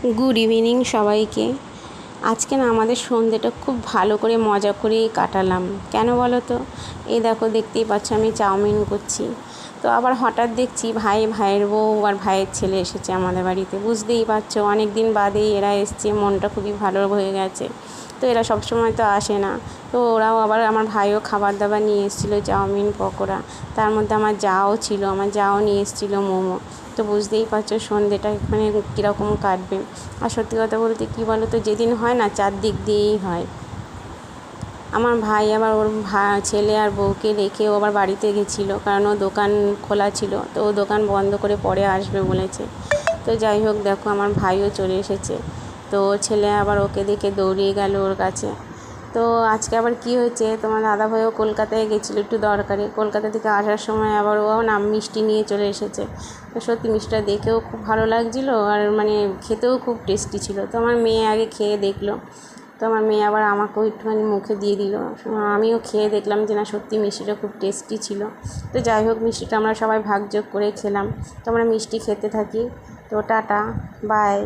Good evening সবাইকে। আজকে না আমাদের সন্ধ্যেটা খুব ভালো করে মজা করেই কাটালাম। কেন বলো তো? এই দেখো, দেখতেই পাচ্ছ আমি চাউমিন করছি। তো আবার হঠাৎ দেখছি ভাইয়ের বউ আর ভাইয়ের ছেলে এসেছে আমাদের বাড়িতে। বুঝতেই পারছো অনেক দিন বাদেই এরা এসছে, মনটা খুবই ভালো হয়ে গেছে। তো এরা সবসময় তো আসে না। তো ওরাও আবার, আমার ভাইও খাবার দাবার নিয়ে এসেছিলো, চাউমিন পকোড়া। তার মধ্যে আমার জাও ছিল, আমার জাও নিয়ে এসেছিলো মোমো। তো বুঝতেই পারছো সন্ধ্যেটা মানে কীরকম কাটবে। আর সত্যি কথা বলতে কী বলো তো, যেদিন হয় না চারদিক দিয়েই হয়। আমার ভাই আবার ওর ছেলে আর বউকে রেখে ও আবার বাড়িতে গেছিলো, কারণ ও দোকান খোলা ছিল। তো ও দোকান বন্ধ করে পরে আসবে বলেছে। তো যাই হোক, দেখো আমার ভাইও চলে এসেছে। তো ছেলে আবার ওকে দেখে দৌড়িয়ে গেল ওর কাছে। তো আজকে আবার কি হয়েছে, তোমার দাদাভাইও কলকাতায় গেছিলো একটু দরকারে। কলকাতা থেকে আসার সময় আবার ও না মিষ্টি নিয়ে চলে এসেছে। তো সত্যি মিষ্টিটা দেখেও খুব ভালো লাগছিলো, আর মানে খেতেও খুব টেস্টি ছিল। তো আমার মেয়ে আগে খেয়ে দেখলো। তো আমার মেয়ে আবার আমাকেও একটুখানি মুখে দিয়ে দিল। আমিও খেয়ে দেখলাম যে না, সত্যি মিষ্টিটা খুব টেস্টি ছিল। তো যাই হোক, মিষ্টিটা আমরা সবাই ভাগযোগ করে খেলাম। তো আমরা মিষ্টি খেতে থাকি। তো টাটা, বাই।